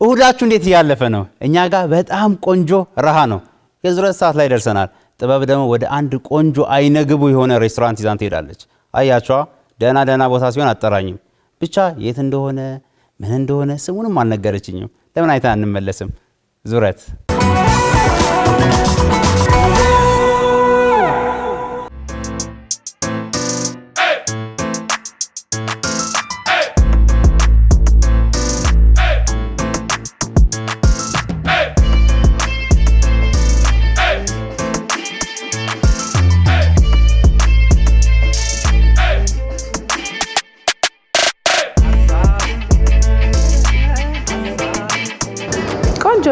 እሁዳችሁ እንዴት ያለፈ ነው? እኛ ጋር በጣም ቆንጆ ረሃ ነው። የዙረት ሰዓት ላይ ደርሰናል። ጥበብ ደግሞ ወደ አንድ ቆንጆ አይነግቡ የሆነ ሬስቶራንት ይዛን ትሄዳለች። አያቸዋ ደህና ቦታ ሲሆን አጠራኝም ብቻ የት እንደሆነ ምን እንደሆነ ስሙንም አልነገረችኝም። ለምን አይታ እንመለስም? ዙረት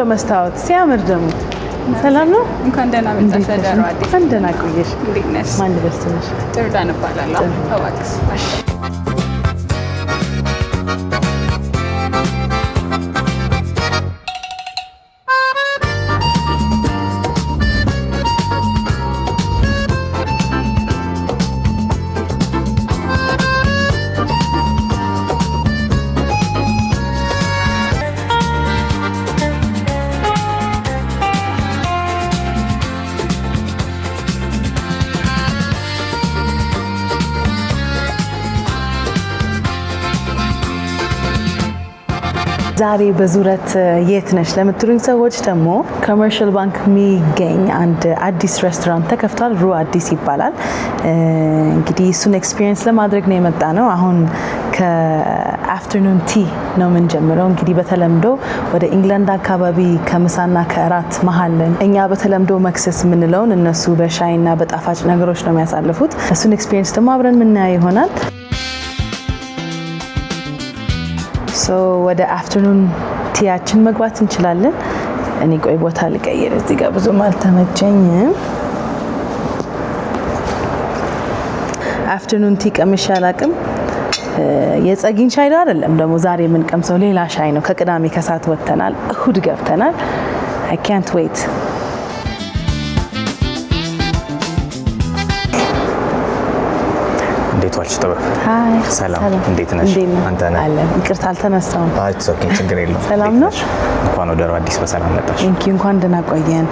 መስታወት ሲያምር ደግሞ ሰላም ነው። እንኳን ደህና መጣሽ አዳሩ አዲስ። እንኳን ደህና ቆየሽ። እንዴት ነሽ? ማን ልበስልሽ? ጥሩዳን እባላለሁ። እባክሽ ዛሬ በዙረት የት ነሽ ለምትሉኝ ሰዎች ደግሞ ኮመርሻል ባንክ የሚገኝ አንድ አዲስ ሬስቶራንት ተከፍቷል። ሩ አዲስ ይባላል። እንግዲህ እሱን ኤክስፒሪየንስ ለማድረግ ነው የመጣ ነው። አሁን ከአፍተርኑን ቲ ነው የምንጀምረው። እንግዲህ በተለምዶ ወደ ኢንግላንድ አካባቢ ከምሳና ከእራት መሀል እኛ በተለምዶ መክሰስ የምንለውን እነሱ በሻይና በጣፋጭ ነገሮች ነው የሚያሳልፉት። እሱን ኤክስፒሪየንስ ደግሞ አብረን የምናየው ይሆናል። ወደ አፍተርኑን ቲያችን መግባት እንችላለን። እኔ ቆይ ቦታ ልቀይር፣ እዚህ ጋር ብዙም አልተመቸኝም። አፍተርኑን ቲ ቀምሼ አላቅም። የጸጊን ሻይ ነው አይደለም፣ ደግሞ ዛሬ የምንቀምሰው ሌላ ሻይ ነው። ከቅዳሜ ከሰዓት ወጥተናል፣ እሁድ ገብተናል። I can't wait። እንዴት ዋልሽ? ጥበብ ሰላም፣ እንዴት ነሽ? አንተ ነህ? አለን። ይቅርታ አልተነሳሁም። ኦኬ፣ ችግር የለውም። ሰላም ነው። እንኳን ወደ ሩ አዲስ በሰላም መጣሽ። እንኳን ደህና ቆየን።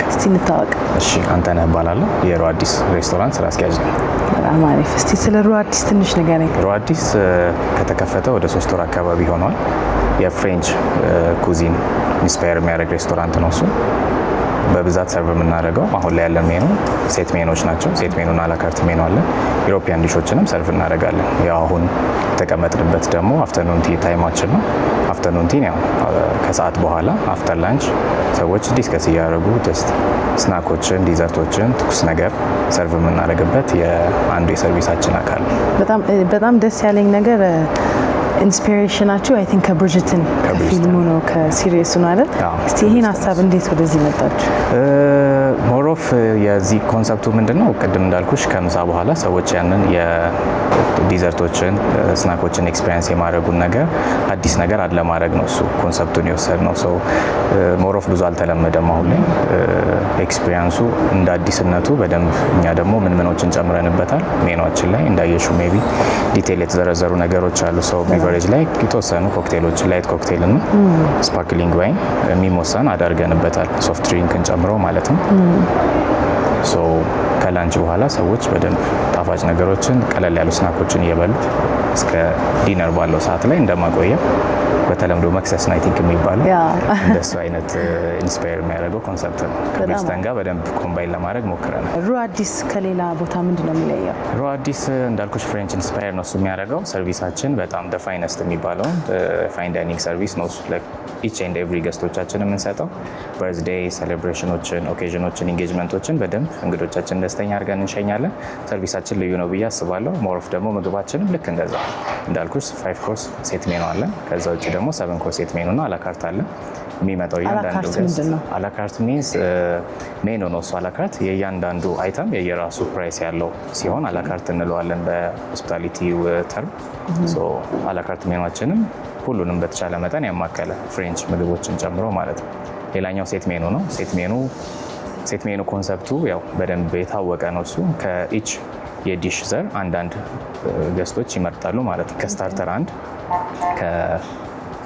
እስቲ እንታወቅ። እሺ፣ አንተ ነህ እባላለሁ። የሩ አዲስ ሬስቶራንት ስራ አስኪያጅ ነኝ። በጣም አሪፍ። እስቲ ስለ ሩ አዲስ ትንሽ ንገረኝ። ሩ አዲስ ከተከፈተ ወደ 3 ወር አካባቢ ሆኗል። የፍሬንች ኩዚን ኢንስፓየር የሚያደርግ ሬስቶራንት ነው እሱ። በብዛት ሰርቭ የምናደርገው አሁን ላይ ያለን ሜኑ ሴት ሜኖች ናቸው። ሴት ሜኑና አላካርት ሜኑ አለ። ዩሮፒያን ዲሾችንም ሰርቭ እናደርጋለን። ያው አሁን የተቀመጥንበት ደግሞ አፍተርኑን ቲ ታይማችን ነው። አፍተርኑን ቲ ያው ከሰዓት በኋላ አፍተር ላንች ሰዎች ዲስከስ እያደረጉ ጀስት ስናኮችን፣ ዲዘርቶችን፣ ትኩስ ነገር ሰርቭ የምናደርግበት የአንዱ የሰርቪሳችን አካል ነው። በጣም ደስ ያለኝ ነገር ኢንስፒሬሽናችሁ አይ ቲንክ ከብሪጅተን ከፊልሙ ነው ከሲሪየሱ ነው አይደል? እስቲ ይሄን ሀሳብ እንዴት ወደዚህ መጣችሁ? ሞሮፍ የዚህ ኮንሰፕቱ ምንድነው? ቅድም እንዳልኩሽ ከምሳ በኋላ ሰዎች ያንን የዲዘርቶችን ስናኮችን ኤክስፒሪየንስ የማድረጉን ነገር አዲስ ነገር አለ ማድረግ ነው እሱ ኮንሰፕቱን የወሰድነው። ሰው ሞሮፍ ብዙ አልተለመደም አሁን ላይ ኤክስፒሪየንሱ እንደ አዲስነቱ በደንብ እኛ ደግሞ ምን ምኖችን ጨምረንበታል ሜኗችን ላይ እንዳየሹ ሜቢ ዲቴል የተዘረዘሩ ነገሮች አሉ። ሰው ቢቨሬጅ ላይ የተወሰኑ ኮክቴሎች ላይት ኮክቴል እና ስፓርክሊንግ ዋይን ሚሞሳን አዳርገንበታል ሶፍት ድሪንክን ጨምሮ ማለት ነው። ሶ ከላንች በኋላ ሰዎች በደንብ ጣፋጭ ነገሮችን ቀለል ያሉ ስናኮችን እየበሉ እስከ ዲነር ባለው ሰዓት ላይ እንደማቆየም በተለምዶ መክሰስ ናይቲንግ የሚባለው እንደሱ አይነት ኢንስፓየር የሚያደርገው ኮንሰፕት ነው። ከብሪጅተን ጋር በደንብ ኮምባይን ለማድረግ ሞክረናል። ሩ አዲስ ከሌላ ቦታ ምንድነው የሚለየው? ሩ አዲስ እንዳልኩሽ ፍሬንች ኢንስፓየር ነው እሱ የሚያደርገው። ሰርቪሳችን በጣም ደ ፋይነስት የሚባለው ፋይን ዳይኒንግ ሰርቪስ ነው እሱ ኢች ኤንድ ኤቭሪ ገስቶቻችን የምንሰጠው። በርዝዴይ ሴሌብሬሽኖችን፣ ኦኬዥኖችን፣ ኢንጌጅመንቶችን በደንብ እንግዶቻችን ደስተኛ አድርገን እንሸኛለን። ሰርቪሳችን ልዩ ነው ብዬ አስባለሁ። ሞሮፍ ደግሞ ምግባችንም ልክ እንደዛ እንዳልኩሽ 5 ኮርስ ሴት ሜኑ አለ። ከዛ ውጭ ደግሞ 7 ኮርስ ሴት ሜኑ እና አላካርት አለ። የሚመጣው እያንዳንዱ አላካርት ሚንስ ሜኑ ነው እሱ። አላካርት የእያንዳንዱ አይተም የየራሱ ፕራይስ ያለው ሲሆን አላካርት እንለዋለን በሆስፒታሊቲ ተርም። አላካርት ሜኗችንም ሁሉንም በተቻለ መጠን ያማከለ ፍሬንች ምግቦችን ጨምሮ ማለት ነው። ሌላኛው ሴት ሜኑ ነው። ሴት ሜኑ ኮንሰፕቱ ያው በደንብ የታወቀ ነው እሱ። ከኢች የዲሽ ዘር አንዳንድ ገስቶች ይመርጣሉ ማለት ነው። ከስታርተር አንድ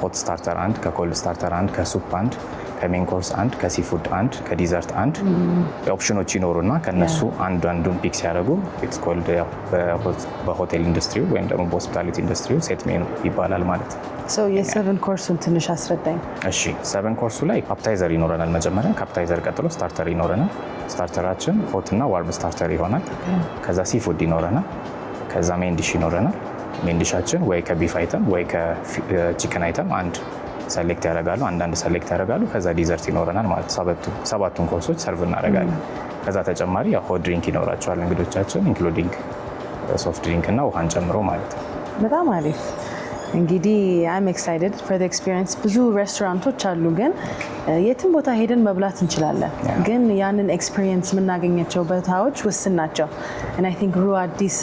ከሆት ስታርተር አንድ፣ ከኮልድ ስታርተር አንድ፣ ከሱፕ አንድ፣ ከሜን ኮርስ አንድ፣ ከሲፉድ አንድ፣ ከዲዘርት አንድ ኦፕሽኖች ይኖሩና ከነሱ አንዱን ፒክ ሲያደርጉ ኢትስ ኮልድ በሆቴል ኢንዱስትሪ ወይም ደግሞ በሆስፒታሊቲ ኢንዱስትሪ ሴት ሜኑ ይባላል ማለት ነው። ሶ የ7 ኮርሱን ትንሽ አስረዳኝ። እሺ 7 ኮርሱ ላይ አፕታይዘር ይኖረናል። መጀመሪያ ከአፕታይዘር ቀጥሎ ስታርተር ይኖረናል። ስታርተራችን ሆት እና ዋርም ስታርተር ይሆናል። ከዛ ሲፉድ ይኖረናል። ከዛ ሜን ዲሽ ይኖረናል። ሜን ዲሻችን ወይ ከቢፍ አይተም ወይ ከቺክን አይተም አንድ ሰሌክት ያደርጋሉ፣ አንዳንድ ሰሌክት ያደርጋሉ። ከዛ ዲዘርት ይኖረናል ማለት ሰባቱን ኮርሶች ሰርቭ እናደርጋለን። ከዛ ተጨማሪ ሆት ድሪንክ ይኖራቸዋል እንግዶቻችን ኢንክሉዲንግ ሶፍት ድሪንክ እና ውሃን ጨምሮ ማለት ነው። በጣም አሪፍ። እንግዲህ አይም ኤክሳይትድ ፎር ዘ ኤክስፒሪየንስ። ብዙ ሬስቶራንቶች አሉ፣ ግን የትም ቦታ ሄደን መብላት እንችላለን፣ ግን ያንን ኤክስፒሪየንስ የምናገኛቸው ቦታዎች ውስን ናቸው። እና አይ ቲንክ ሩ አዲስ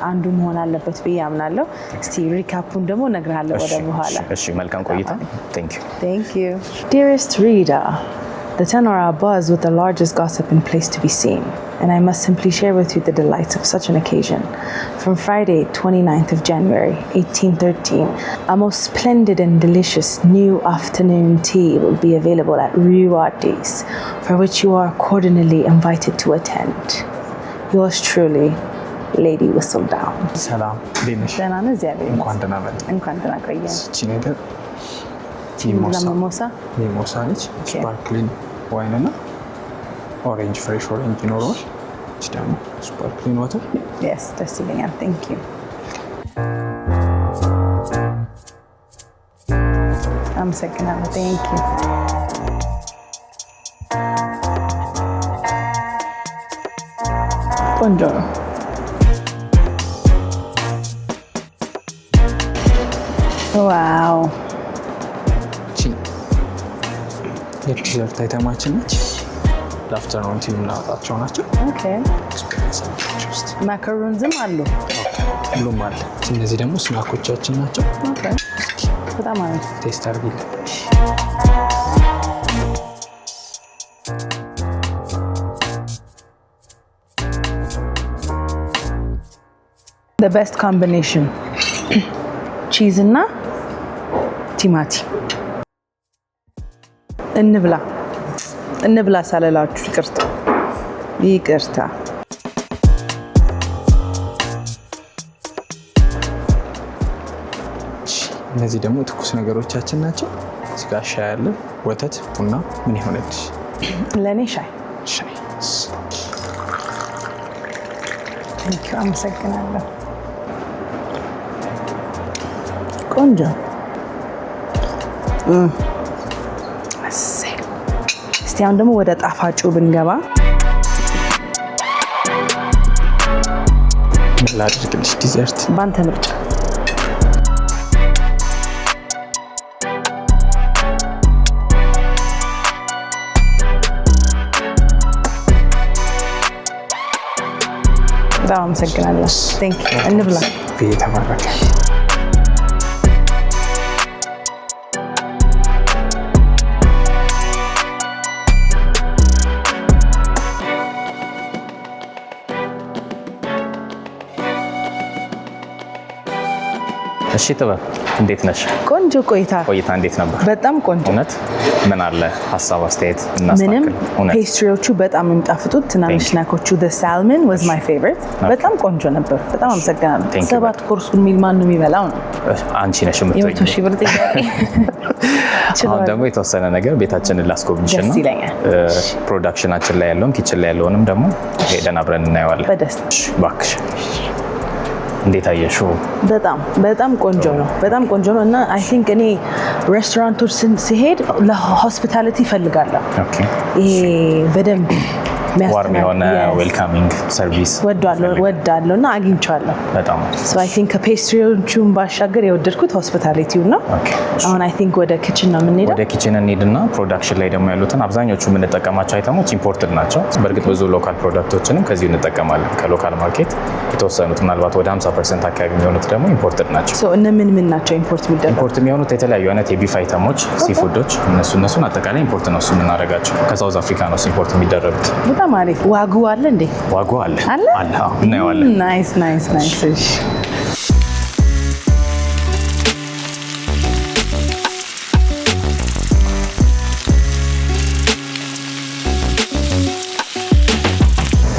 አንዱ መሆን አለበት ብዬ አምናለሁ። እስቲ ሪካፑን ደግሞ እነግርሃለሁ ወደ በኋላ። እሺ መልካም ቆይታ። Thank you. Dearest reader, the 10 are abuzz with the largest gossip and place to be seen, and I must simply share with you the delights of such an occasion. From Friday, 29th of January, 1813, a most splendid and delicious new afternoon tea will be available at Ruwadis, for which you are cordially invited to attend. Yours truly, Lady Whistledown. ሰላም ዲንሽ ደህና እግዚአብሔር እንኳን ደህና መጣ። እንኳን ደህና ቆየን። እቺ ነገር ሚሞሳ ነች። ስፓርክሊን ዋይን እና ኦሬንጅ ፍሬሽ ኦሬንጅ ይኖረዋል። እቺ ደግሞ ስፓርክሊን ዋተር። Yes, ደስ ይለኛል። Thank you. አመሰግናለሁ። Thank you. ቆንጆ ነው። ዋው የዲዘርት አይተማችን ነች። ለአፍተርኑን ቲ የምናወጣቸው ናቸው። ኦኬ ማካሮንዝም አሉ። ሁሉም አለ። እነዚህ ደግሞ ስናኮቻችን ናቸው። ኦኬ በጣም አሪፍ። ቴስት አድርጊልኝ። The best combination ቺዝ እና ቲማቲም። እንብላ ሳለላችሁ ይቅርታ። እነዚህ ደግሞ ትኩስ ነገሮቻችን ናቸው። እዚህ ጋር ሻይ አለ፣ ወተት፣ ቡና። ምን ይሆነልሽ? ለእኔ ሻይ። አመሰግናለሁ። ቆንጆ። እስቲ አሁን ደግሞ ወደ ጣፋጩ ብንገባ። ምን ላድርግልሽ? ዲዘርት ባንተ ምርጫ። በጣም አመሰግናለሁ። እንብላ። ተባረከ። እሺ ጥበብ እንዴት ነሽ? ቆንጆ ቆይታ እንዴት ነበር? በጣም ቆንጆ። እውነት ምን አለ ሀሳብ አስተያየት ምንም ፔስትሪዎቹ በጣም የሚጣፍጡት ትናንሽ ስናኮቹ the salmon was my favorite በጣም ቆንጆ ነበር። በጣም አመሰግናለሁ። 7 ኮርሱን ሚል ማን ነው የሚበላው ነው? አንቺ ነሽ የምትወጪው። የመቶ ሺህ ብር ጥያቄ። አሁን ደግሞ የተወሰነ ነገር ቤታችንን ላስጎብኝሽና ፕሮዳክሽናችን ላይ ያለውን ኪችን ላይ ያለውንም ደግሞ ሄደን አብረን እናየዋለን። በደስታ እባክሽ። እንዴት አየሽው? በጣም ቆንጆ ነው። በጣም ቆንጆ ነው እና አይ ቲንክ እኔ ሬስቶራንቶች ሲሄድ ለሆስፒታሊቲ እፈልጋለሁ። ይሄ በደንብ ዋርም የሆነ ዌልካሚንግ ሰርቪስ ወዳለሁ እና አግኝቻለሁ። በጣም ሶ አይ ቲንክ ከፔስትሪዎቹን ባሻገር የወደድኩት ሆስፒታሊቲው ነው። አሁን አይ ቲንክ ወደ ኪችን ነው የምንሄደው። ወደ ኪችን እንሂድና ፕሮዳክሽን ላይ ደግሞ ያሉትን አብዛኞቹ የምንጠቀማቸው አይተሞች ኢምፖርትድ ናቸው። በእርግጥ ብዙ ሎካል ፕሮዳክቶችንም ከዚሁ እንጠቀማለን ከሎካል ማርኬት። የተወሰኑት ምናልባት ወደ 50% አካባቢ የሚሆኑት ደግሞ ኢምፖርትድ ናቸው። ሶ ምን ናቸው ኢምፖርት የሚሆኑት? የተለያዩ አይነት የቢፍ አይተሞች፣ ሲፉዶች፣ እነሱን አጠቃላይ ኢምፖርት ነው የምናደርጋቸው። ከሳውዝ አፍሪካ ነው ኢምፖርት የሚደረጉት። በጣም አሪፍ። ዋጉ አለ እንዴ? ዋጉ አለ። እናየዋለን። ናይስ። እሺ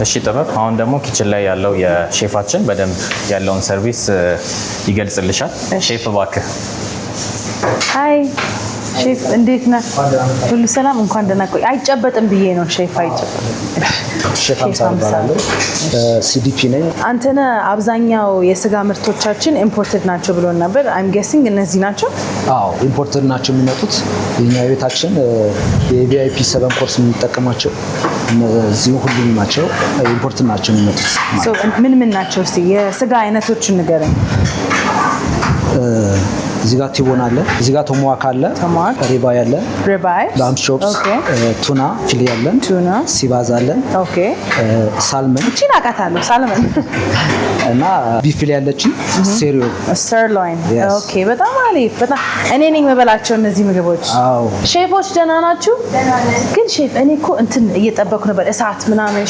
እሺ ጥበብ፣ አሁን ደግሞ ኪችን ላይ ያለው የሼፋችን በደንብ ያለውን ሰርቪስ ይገልጽልሻል። ሼፍ እባክህ። ሃይ ሼፍ እንዴት ነህ? ሁሉ ሰላም? እንኳን ደህና ቆይ። አይጨበጥም ብዬ ነው ሼፍ፣ አይጨበጥም። ሼፍ አምሳል እባላለሁ። ሲዲፒ ነኝ። አንተነህ አብዛኛው የስጋ ምርቶቻችን ኢምፖርትድ ናቸው ብሎን ነበር። አይም ጌሲንግ እነዚህ ናቸው? አዎ ኢምፖርትድ ናቸው የሚመጡት። የኛ ቤታችን የቪአይፒ 7 ኮርስ የምንጠቀማቸው እነዚህ ሁሉም ናቸው ኢምፖርትድ ናቸው የሚመጡት። ምን ምን ናቸው? እስቲ የስጋ አይነቶችን ንገረኝ። እዚህ ጋር ቲቦን አለ፣ እዚህ ጋር ቶሞዋክ አለ፣ ሪባይ አለ፣ ላምብ ቾፕስ፣ ቱና ፊሌ አለን፣ ሲባዝ አለን፣ ሳልመን እቺን አውቃታለሁ፣ ሳልመን እና ቢፊሌ ያለችን ሰርሎይን። ኦኬ በጣም አሪፍ። በጣም እኔ ነኝ የምበላቸው እነዚህ ምግቦች። አዎ ሼፎች ደህና ናችሁ? ግን ሼፍ እኔ እኮ እንትን እየጠበኩ ነበር፣ እሳት ምናምን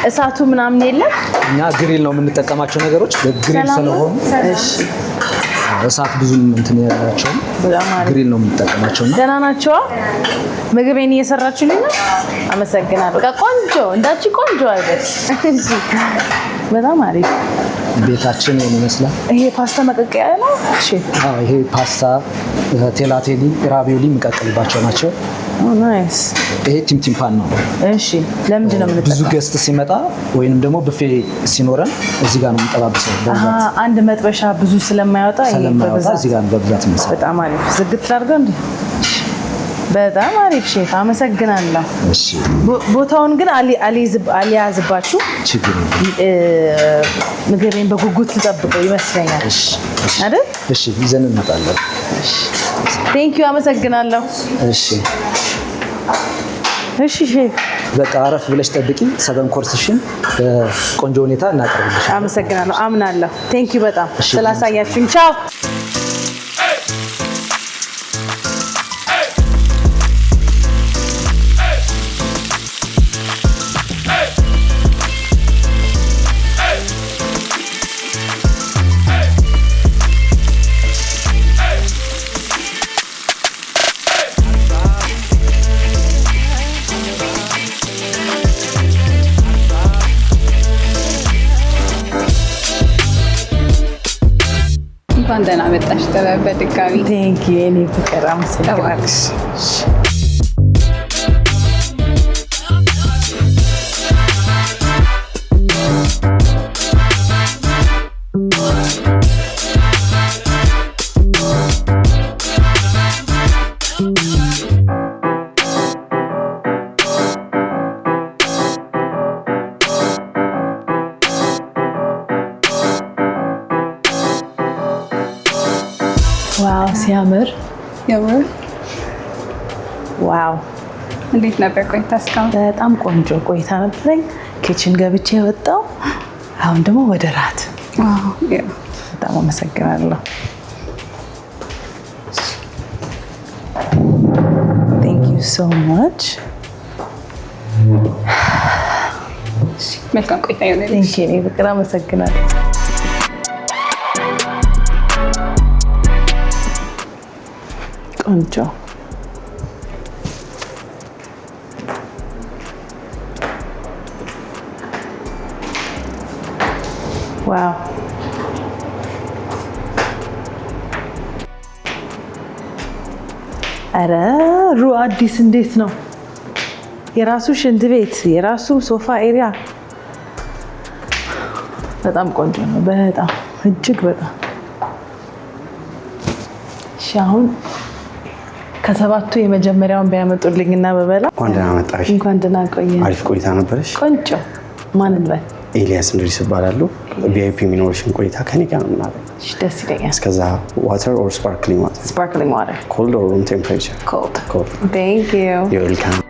እሳቱ ምናምን የለም። እኛ ግሪል ነው የምንጠቀማቸው ነገሮች ግሪል ስለሆኑ እሺ እሳት ብዙም እንትን ያላቸው ግሪል ነው የምንጠቀማቸው። ደህና ናቸው? ምግቤን እየሰራችሁልኝ ነው? አመሰግናለሁ። በቃ ቆንጆ እንዳቺ ቆንጆ አይደል? እሺ በጣም አሪፍ። ቤታችን ይመስላል። ይሄ ፓስታ መቀቀያ ነው? እሺ አዎ ይሄ ፓስታ፣ ቴላቴሊ፣ ራቪዮሊ የሚቀቀልባቸው ናቸው። ናይስ። ይሄ ቲምቲምፓን ነው። እሺ ለምንድን ነው የምንጠቀመው? ብዙ ገስት ሲመጣ ወይንም ደግሞ ብፌ ሲኖረን እዚህ ጋር ነው የምንጠባብሰው። አንድ መጥበሻ ብዙ ስለማያወጣ እዚህ ጋር ነው በብዛት የምንሰራው። በጣም አሪፍ። ዝግት አድርገው እንዴ! በጣም አሪፍ ሼፍ፣ አመሰግናለሁ። እሺ ቦታውን ግን አልያዝባችሁ። ችግር ምግቤን በጉጉት ልጠብቀው ይመስለኛል አይደል? እሺ ይዘን እንመጣለን። ቴንክ ዩ፣ አመሰግናለሁ። እሺ እሺ ሼፍ በቃ አረፍ ብለሽ ጠብቂ። 7 ኮርስሽን በቆንጆ ሁኔታ እናቀርብልሽ። አመሰግናለሁ፣ አምናለሁ። ቴንክ ዩ በጣም ስላሳያችሁኝ። ቻው። እንኳን ደህና መጣሽ ጥበብ በድጋሚ። ቴንክ ዩ የኔ ፍቅር፣ አመሰግናለሁ። ዋው ሲያምር! የምር ዋው! እንዴት ነበር ቆይታ እስካሁን? በጣም ቆንጆ ቆይታ ነበረኝ። ኪችን ገብቼ ወጣው። አሁን ደግሞ ወደ ራት። በጣም አመሰግናለሁ። ቴንክ ዩ ሶ ማች። መልካም ቆይታ ይሁንልሽ። ቴንክ ዩ ፍቅር፣ አመሰግናለሁ። ቆንጆ ዋው! አረ ሩ አዲስ እንዴት ነው? የራሱ ሽንት ቤት፣ የራሱ ሶፋ ኤሪያ፣ በጣም ቆንጆ ነው። በጣም እጅግ በጣም እሺ። አሁን ከሰባቱ የመጀመሪያውን ቢያመጡልኝና በበላ። እንኳን ደህና መጣሽ። እንኳን ደህና ቆየ። አሪፍ ቆይታ ነበረሽ? ቆንጆ። ማን እንበል? ኤልያስ እንድሪስ እባላለሁ። ቪአይፒ የሚኖርሽን ቆይታ ከኔ ጋር ነው የምናደርገው። ደስ ይለኛል። እስከዛ ዋተር ኦር ስፓርክሊንግ ዋተር? ስፓርክሊንግ ዋተር። ኮልድ ኦር ሩም ቴምፕሬቸር? ኮልድ። ኮልድ። ቴንክ ዩ። ዩር ዌልካም።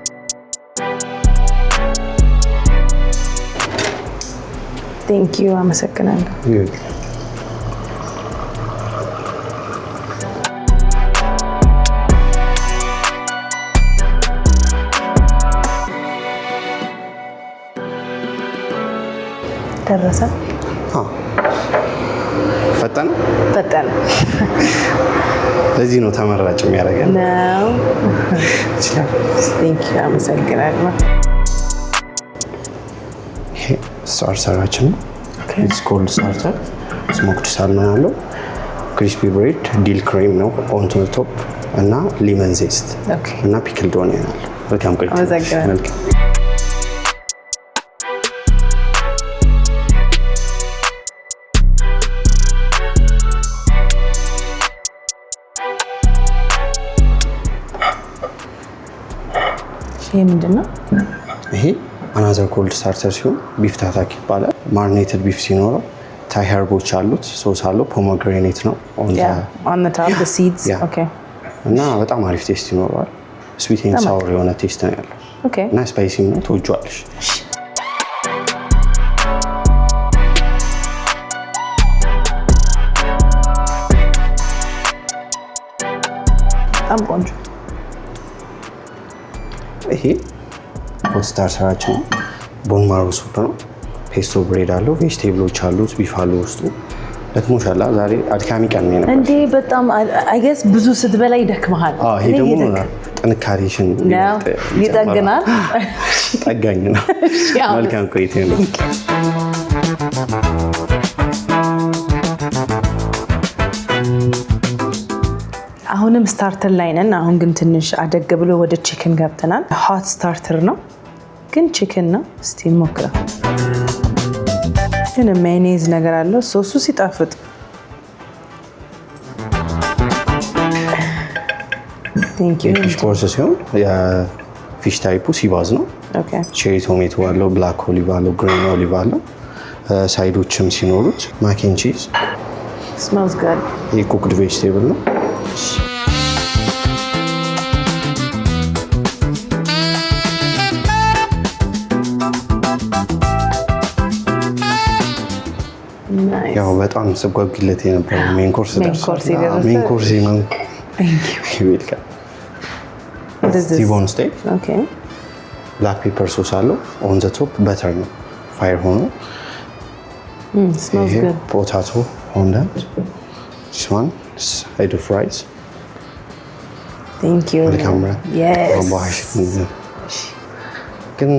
ቴንክ ዩ፣ አመሰግናለሁ። ደረሰ? ፈጠነ? ፈጠነ። ለዚህ ነው ተመራጭ የሚያደርገን ነው። ቴንክ ዩ፣ አመሰግናለሁ። ስታርተራችን ኢትስ ኮልድ ስታርተር ስሞክድ ሳልመን አለው ክሪስፒ ብሬድ ዲል ክሬም ነው ኦን ቱ ቶፕ እና ሊመን ዜስት እና ፒክልድ ኦኒየን አለ። በጣም ቆይቶ ይሄ ምንድነው? ይሄ አናዘር ኮልድ ስታርተር ሲሆን ቢፍ ታታክ ይባላል። ማርኔትድ ቢፍ ሲኖረው ታይ ኸርቦች አሉት፣ ሶስ አለው፣ ፖሞግሬኔት ነው on the top the seeds. Okay. እና በጣም አሪፍ ቴስት ይኖረዋል። ስዊት ኤንድ ሳወር የሆነ ቴስት ነው ያለው። Okay. እና ስፓይሲ ነው ትወጂዋለሽ። በጣም ቆንጆ። ይሄ ሆት ስታርተራችን ቦን ማሮ ሱፕ ነው። ፔስቶ ብሬድ አለው፣ ቬጅቴብሎች አሉት፣ ቢፍ አለው ውስጡ። ደክሞሻል ዛሬ? አድካሚ ቀን ነው እንዴ? በጣም አይ ገስ ብዙ ስትበላ ይደክመሃል። ይሄ ደግሞ ጥንካሬሽን ይጠግናል። ጠጋኝ ነው። መልካም ቆይታ ነው። አሁንም ስታርተር ላይ ነን። አሁን ግን ትንሽ አደግ ብሎ ወደ ቺክን ገብተናል። ሆት ስታርተር ነው ግን ቺክን ነው። እስቲ እንሞክረው። ግን ሜዮኔዝ ነገር አለው ሶሱ ሲጣፍጥ። የፊሽ ኮርስ ሲሆን የፊሽ ታይፑ ሲባዝ ነው። ቼሪ ቶሜቶ አለው፣ ብላክ ኦሊቭ አለው፣ ግሪን ኦሊቭ አለው። ሳይዶችም ሲኖሩት ማኪን ቺዝ። ስሜልስ ጉድ። ይህ ኩክድ ቬጅቴብል ነው። ያው በጣም ስጓጉለት የነበረው ሜን ኮርስ ደርሷል። ሜን ኮርስ ነው። ቲቦን ስቴክ ብላክ ፔፐር ሶስ አለው። ኦን ዘ ቶፕ በተር ነው ፋየር ሆኖ። ፖታቶ ኦን ዳት ዲስ ዋን ሳይድ ኦፍ ራይስ። ቴንክ ዩ። ግን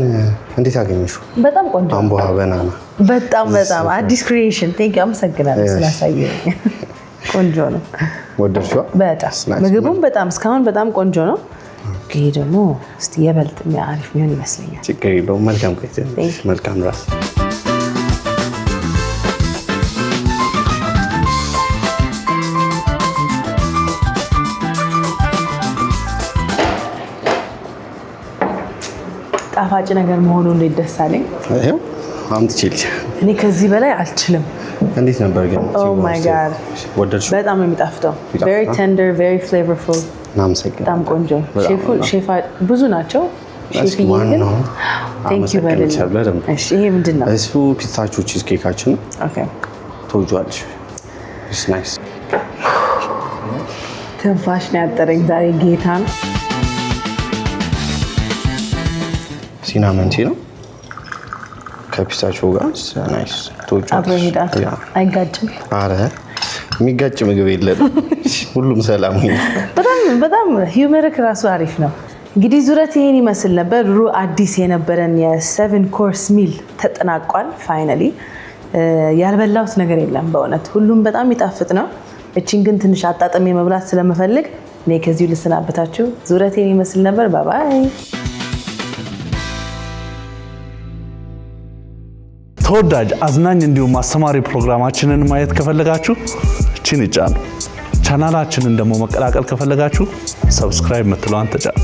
እንዴት አገኘሽው? በጣም ቆንጆ። አምቦሃ በናና በጣም አዲስ ክሪኤሽን። ቴንክ ዩ። አመሰግናለሁ ስላሳየኝ። ቆንጆ ነው። ወደድሽዋ? በጣም ምግቡም በጣም እስካሁን በጣም ቆንጆ ነው። ይሄ ደግሞ እስቲ የበልጥ አሪፍ የሚሆን ይመስለኛል። ችግር የለውም። መልካም ቆይታ። መልካም ራስ። ጣፋጭ ነገር መሆኑ እንዴት ደስ አለኝ። ይሄው አምጥቼልሽ። እኔ ከዚህ በላይ አልችልም። እንዴት ነበር ግን? ኦ ማይ ጋድ ወደድሽው? በጣም ነው የሚጣፍጠው። very tender, very flavorful። በጣም ቆንጆ። ሼፋ ብዙ ናቸው። ሼፍዬ ግን ቴንክ ዩ ቬሪ ማች። እሺ ይሄ ምንድን ነው? እሱ ፒስታቾ ቺዝ ኬካችን ነው። ኦኬ ተወጇልሽ። ኢትስ ናይስ። ትንፋሽ ነው ያጠረኝ ዛሬ ጌታ ነው። ሲናመን ቲ ነው ከፒስታቾ ጋር ናይስ። ተወጇልሽ። አይጋጭም። አረ የሚጋጭ ምግብ የለም። ሁሉም ሰላም ነው። በጣም ሂውመርክ ራሱ አሪፍ ነው። እንግዲህ ዙረት ይሄን ይመስል ነበር። ሩ አዲስ የነበረን የ7 ኮርስ ሚል ተጠናቋል። ፋይናሊ ያልበላሁት ነገር የለም በእውነት ሁሉም በጣም ይጣፍጥ ነው። እቺን ግን ትንሽ አጣጥሜ መብላት ስለምፈልግ እኔ ከዚሁ ልሰናበታችሁ። ዙረት ይሄን ይመስል ነበር። ባይ ባይ። ተወዳጅ አዝናኝ እንዲሁም አስተማሪ ፕሮግራማችንን ማየት ከፈለጋችሁ እቺን ይጫኑ። ቻናላችንን ደግሞ መቀላቀል ከፈለጋችሁ ሰብስክራይብ ምትለዋን ተጫኑ።